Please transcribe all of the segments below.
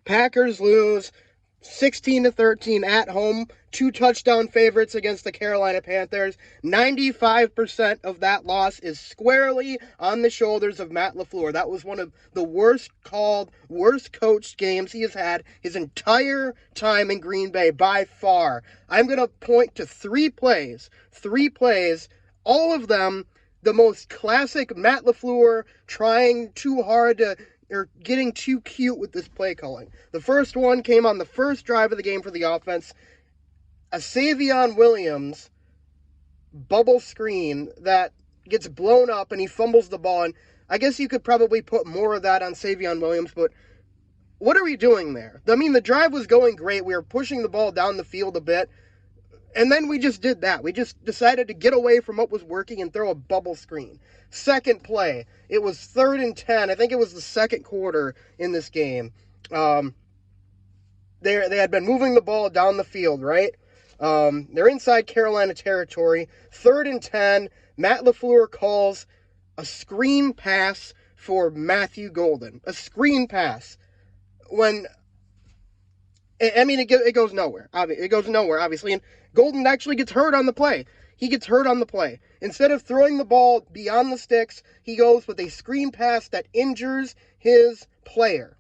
Packers lose 16-13 at home, 2 touchdown favorites against the Carolina Panthers. 95% of that loss is squarely on the shoulders of Matt LaFleur. That was one of the worst called, worst coached games he has had his entire time in Green Bay by far. I'm going to point to 3 plays, all of them the most classic Matt LaFleur trying too hard to or getting too cute with this play calling. The first one came on the first drive of the game for the offense. A Savion Williams bubble screen that gets blown up and he fumbles the ball. And I guess you could probably put more of that on Savion Williams, but what are we doing there? I mean, the drive was going great. We were pushing the ball down the field a bit. And then we just did that. We just decided to get away from what was working and throw a bubble screen. Second play, it was 3rd and 10. I think it was the second quarter in this game. They had been moving the ball down the field, right? They're inside Carolina territory. 3rd and 10. Matt LaFleur calls a screen pass for Matthew Golden. A screen pass. When, I mean, it goes nowhere. It goes nowhere, obviously. And Golden actually gets hurt on the play. He gets hurt on the play. Instead of throwing the ball beyond the sticks, he goes with a screen pass that injures his player.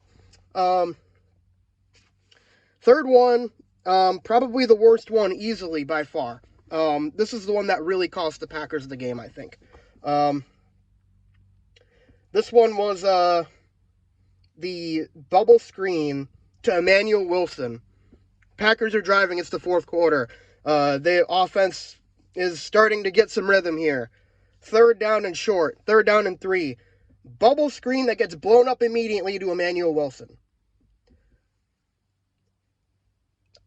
Third one, probably the worst one easily by far. This is the one that really cost the Packers the game, I think. This one was the bubble screen to Emmanuel Wilson. Packers are driving. It's the fourth quarter. The offense is starting to get some rhythm here. 3rd down and short. 3rd down and 3. Bubble screen that gets blown up immediately to Emmanuel Wilson.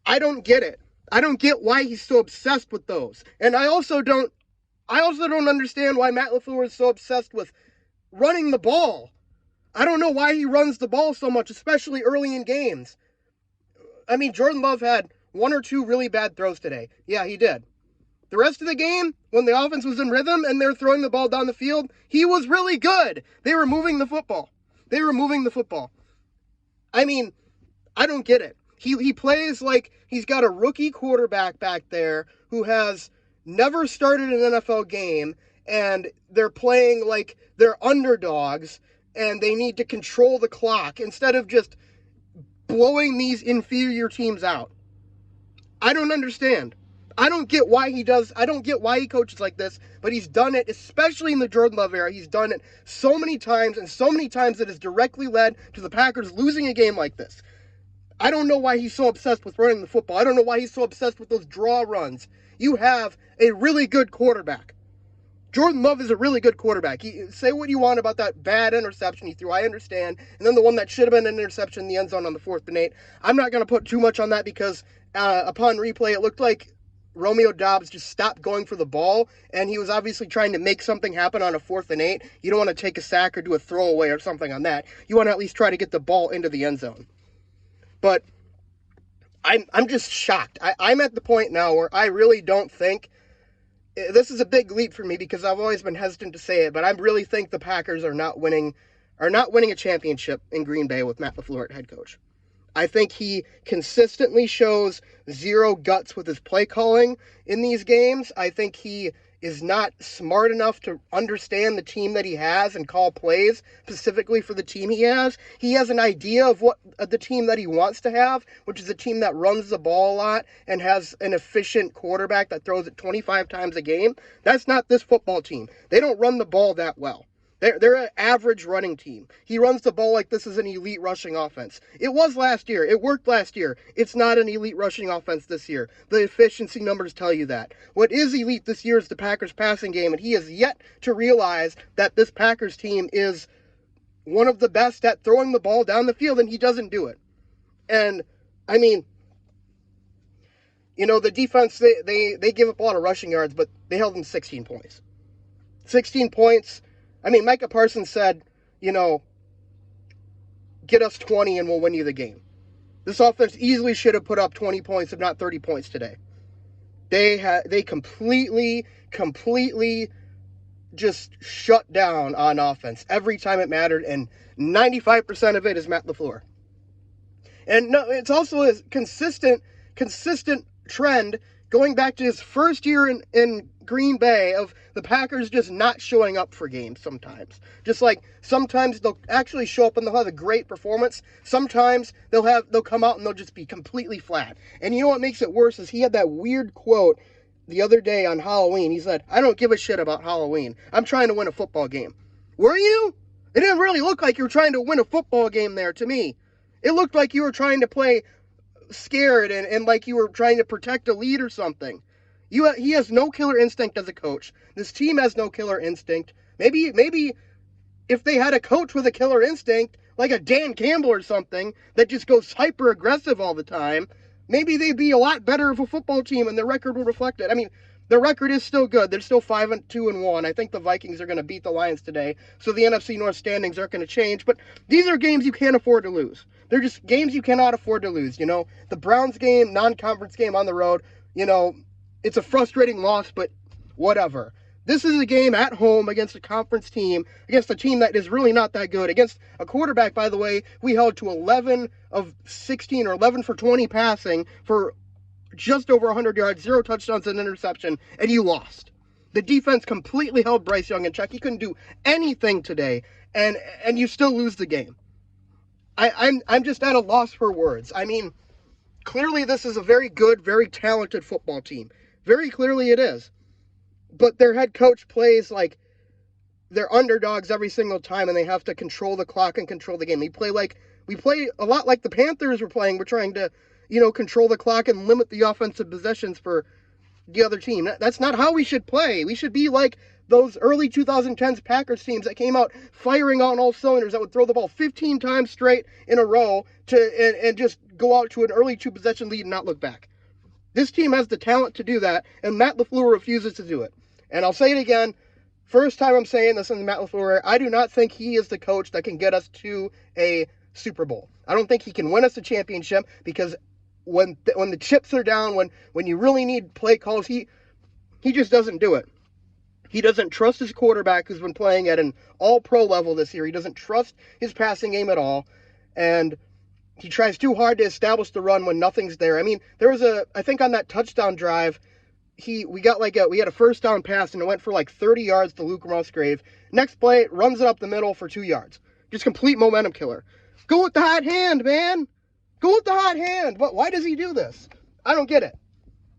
I don't get it. I don't get why he's so obsessed with those. And I also don't understand why Matt LaFleur is so obsessed with running the ball. I don't know why he runs the ball so much, especially early in games. I mean, Jordan Love had 1 or 2 really bad throws today. Yeah, he did. The rest of the game, when the offense was in rhythm and they're throwing the ball down the field, he was really good. They were moving the football. I mean, I don't get it. He plays like he's got a rookie quarterback back there who has never started an NFL game, and they're playing like they're underdogs, and they need to control the clock instead of just blowing these inferior teams out. I don't understand. I don't get why he coaches like this, but he's done it, especially in the Jordan Love era. He's done it so many times, and so many times it has directly led to the Packers losing a game like this. I don't know why he's so obsessed with running the football. I don't know why he's so obsessed with those draw runs. You have a really good quarterback. Jordan Love is a really good quarterback. Say what you want about that bad interception he threw. I understand. And then the one that should have been an interception in the end zone on the 4th and 8. I'm not going to put too much on that because upon replay, it looked like Romeo Doubs just stopped going for the ball, and he was obviously trying to make something happen on a 4th and 8. You don't want to take a sack or do a throwaway or something on that. You want to at least try to get the ball into the end zone. But I'm just shocked. I'm at the point now where I really don't think, this is a big leap for me because I've always been hesitant to say it, but I really think the Packers are not winning a championship in Green Bay with Matt LaFleur at head coach. I think he consistently shows zero guts with his play calling in these games. I think he is not smart enough to understand the team that he has and call plays specifically for the team he has. He has an idea of what the team that he wants to have, which is a team that runs the ball a lot and has an efficient quarterback that throws it 25 times a game. That's not this football team. They don't run the ball that well. They're an average running team. He runs the ball like this is an elite rushing offense. It was last year. It worked last year. It's not an elite rushing offense this year. The efficiency numbers tell you that. What is elite this year is the Packers passing game, and he has yet to realize that this Packers team is one of the best at throwing the ball down the field, and he doesn't do it. And, I mean, you know, the defense, they give up a lot of rushing yards, but they held them 16 points. 16 points. I mean, Micah Parsons said, you know, get us 20 and we'll win you the game. This offense easily should have put up 20 points, if not 30 points today. They completely just shut down on offense every time it mattered, and 95% of it is Matt LaFleur. And no, it's also a consistent trend going back to his first year in Green Bay of the Packers just not showing up for games sometimes. Just like sometimes they'll actually show up and they'll have a great performance. Sometimes they'll come out and they'll just be completely flat. And you know what makes it worse is he had that weird quote the other day on Halloween. He said, "I don't give a shit about Halloween. I'm trying to win a football game." Were you? It didn't really look like you were trying to win a football game there to me. It looked like you were trying to play scared and like you were trying to protect a lead or something. He has no killer instinct as a coach. This team has no killer instinct. Maybe if they had a coach with a killer instinct, like a Dan Campbell or something, that just goes hyper aggressive all the time, maybe they'd be a lot better of a football team and their record would reflect it. I mean, their record is still good. They're still 5-2-1. I think the Vikings are going to beat the Lions today, so the NFC North standings aren't going to change. But these are games you can't afford to lose. They're just games you cannot afford to lose. You know, the Browns game, non-conference game on the road. You know, it's a frustrating loss, but whatever. This is a game at home against a conference team, against a team that is really not that good, against a quarterback, by the way, we held to 11 of 16 or 11 for 20 passing for just over 100 yards, 0 touchdowns and interception, and you lost. The defense completely held Bryce Young in check. He couldn't do anything today, and you still lose the game. I'm just at a loss for words. I mean, clearly this is a very good, very talented football team. Very clearly it is. But their head coach plays like they're underdogs every single time, and they have to control the clock and control the game. We play a lot like the Panthers were playing. We're trying to, control the clock and limit the offensive possessions for the other team. That's not how we should play. We should be like those early 2010s Packers teams that came out firing on all cylinders, that would throw the ball 15 times straight in a row and just go out to an early 2-possession lead and not look back. This team has the talent to do that, and Matt LaFleur refuses to do it. And I'll say it again, first time I'm saying this in Matt LaFleur, I do not think he is the coach that can get us to a Super Bowl. I don't think he can win us a championship, because when the chips are down, when you really need play calls, he just doesn't do it. He doesn't trust his quarterback, who's been playing at an all-pro level this year. He doesn't trust his passing game at all, and he tries too hard to establish the run when nothing's there. I mean, I think on that touchdown drive, we had a first down pass, and it went for like 30 yards to Luke Musgrave. Next play, runs it up the middle for 2 yards. Just complete momentum killer. Go with the hot hand, man. Go with the hot hand. Why does he do this? I don't get it.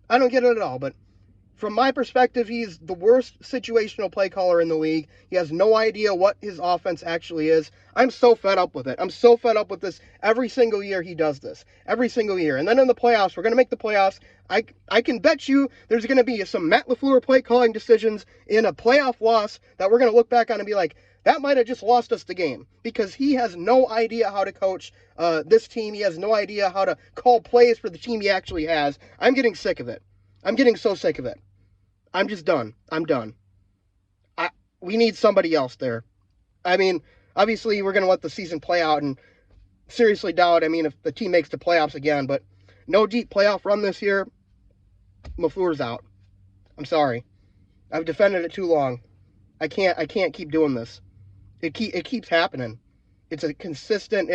I don't get it at all. But from my perspective, he's the worst situational play caller in the league. He has no idea what his offense actually is. I'm so fed up with it. I'm so fed up with this. Every single year he does this. Every single year. And then in the playoffs, we're going to make the playoffs. I can bet you there's going to be some Matt LaFleur play calling decisions in a playoff loss that we're going to look back on and be like, that might have just lost us the game, because he has no idea how to coach this team. He has no idea how to call plays for the team he actually has. I'm getting sick of it. I'm getting so sick of it. I'm just done. I'm done. We need somebody else there. I mean, obviously we're going to let the season play out, and seriously doubt, if the team makes the playoffs again, but no deep playoff run this year, LaFleur's out. I'm sorry. I've defended it too long. I can't keep doing this. It keeps happening. It's a consistent,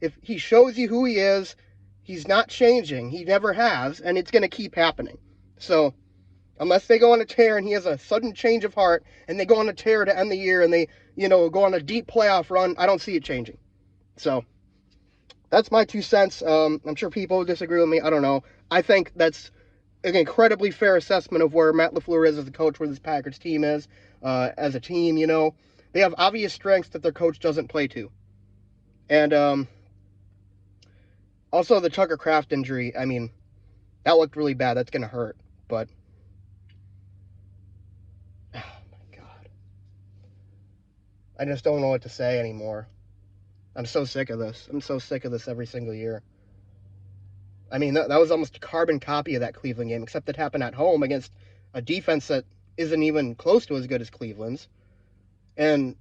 if he shows you who he is, he's not changing. He never has, and it's going to keep happening. So, unless they go on a tear and he has a sudden change of heart and they go on a tear to end the year and they, go on a deep playoff run, I don't see it changing. So, that's my 2 cents. I'm sure people disagree with me. I don't know. I think that's an incredibly fair assessment of where Matt LaFleur is as a coach, where this Packers team is as a team. They have obvious strengths that their coach doesn't play to. And also the Tucker Kraft injury, that looked really bad. That's going to hurt. But, oh my God. I just don't know what to say anymore. I'm so sick of this. I'm so sick of this every single year. That was almost a carbon copy of that Cleveland game, except it happened at home against a defense that isn't even close to as good as Cleveland's. And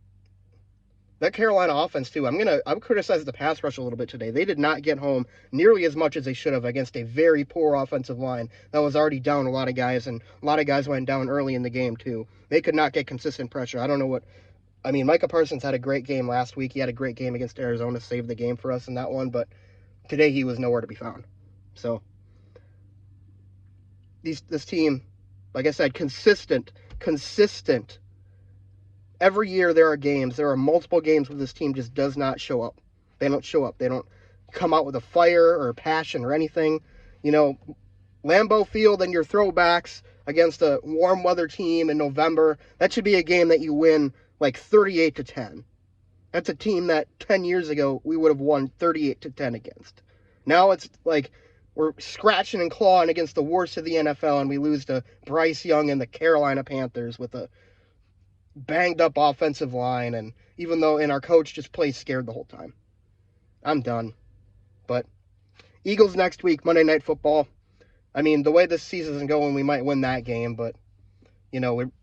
that Carolina offense, too, I would criticize the pass rush a little bit today. They did not get home nearly as much as they should have against a very poor offensive line that was already down a lot of guys, and a lot of guys went down early in the game, too. They could not get consistent pressure. I don't know what... Micah Parsons had a great game last week. He had a great game against Arizona, saved the game for us in that one, but Today he was nowhere to be found. So this team, like I said, consistent. Every year there are multiple games where this team just does not show up. They don't show up. They don't come out with a fire or a passion or anything. You know, Lambeau Field and your throwbacks against a warm weather team in November, that should be a game that you win like 38-10. That's a team that 10 years ago we would have won 38-10 against. Now it's like we're scratching and clawing against the worst of the NFL, and we lose to Bryce Young and the Carolina Panthers with a banged up offensive line, and our coach just plays scared the whole time. I'm done. But Eagles next week, Monday Night Football. I mean, the way this season's going, we might win that game, but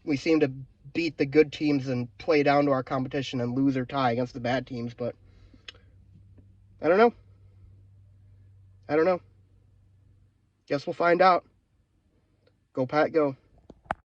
we seem to beat the good teams and play down to our competition and lose or tie against the bad teams, but I don't know. Guess we'll find out. Go Pat, go.